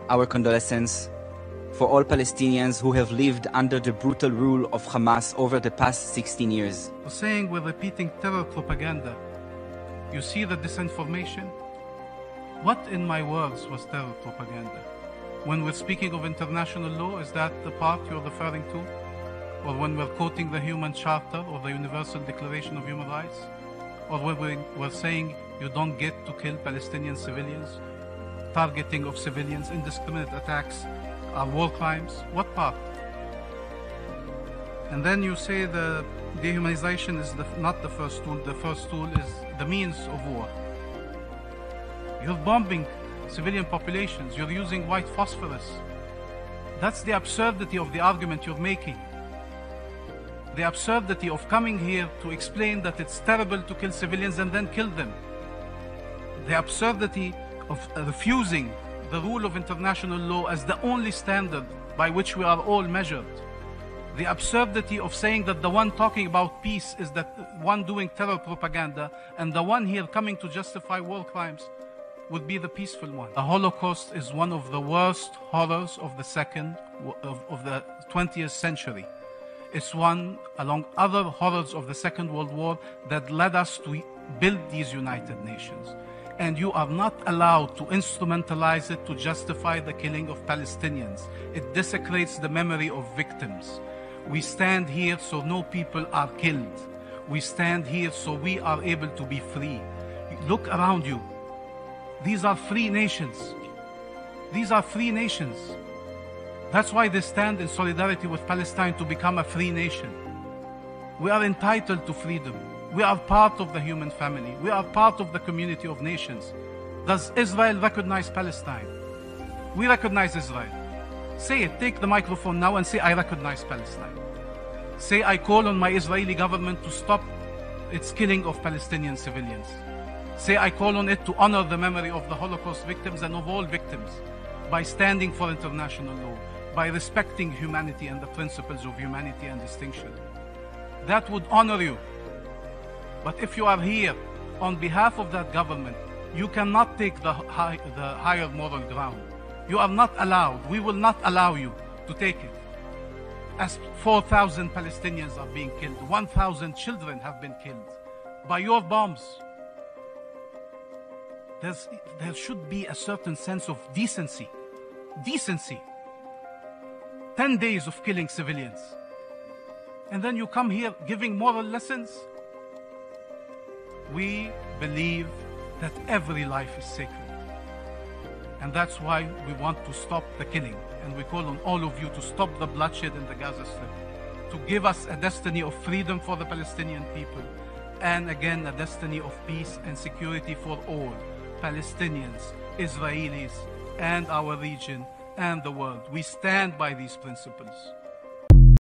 our condolences for all Palestinians who have lived under the brutal rule of Hamas over the past 16 years. Saying we're repeating terror propaganda. You see the disinformation? What in my words was terror propaganda? When we're speaking of international law, is that the part you're referring to? Or when we're quoting the Human Charter or the Universal Declaration of Human Rights? Or when we're saying you don't get to kill Palestinian civilians? Targeting of civilians, indiscriminate attacks are war crimes? What part? And then you say the dehumanization is not the first tool. The first tool is the means of war. You're bombing civilian populations. You're using white phosphorus. That's the absurdity of the argument you're making. The absurdity of coming here to explain that it's terrible to kill civilians and then kill them. The absurdity of refusing the rule of international law as the only standard by which we are all measured. The absurdity of saying that the one talking about peace is the one doing terror propaganda and the one here coming to justify war crimes would be the peaceful one. The Holocaust is one of the worst horrors of the of the 20th century. It's one, along other horrors of the Second World War, that led us to build these United Nations. And you are not allowed to instrumentalize it to justify the killing of Palestinians. It desecrates the memory of victims. We stand here so no people are killed. We stand here so we are able to be free. Look around you. These are free nations. These are free nations. That's why they stand in solidarity with Palestine to become a free nation. We are entitled to freedom. We are part of the human family. We are part of the community of nations. Does Israel recognize Palestine? We recognize Israel. Say it. Take the microphone now and say, I recognize Palestine. Say, I call on my Israeli government to stop its killing of Palestinian civilians. Say, I call on it to honor the memory of the Holocaust victims and of all victims by standing for international law, by respecting humanity and the principles of humanity and distinction. That would honor you. But if you are here on behalf of that government, you cannot take the higher moral ground. You are not allowed. We will not allow you to take it. As 4,000 Palestinians are being killed, 1,000 children have been killed by your bombs. There should be a certain sense of decency. Decency. 10 days of killing civilians. And then you come here giving moral lessons. We believe that every life is sacred. And that's why we want to stop the killing. And we call on all of you to stop the bloodshed in the Gaza Strip, to give us a destiny of freedom for the Palestinian people, and again a destiny of peace and security for all, Palestinians, Israelis, and our region, and the world. We stand by these principles.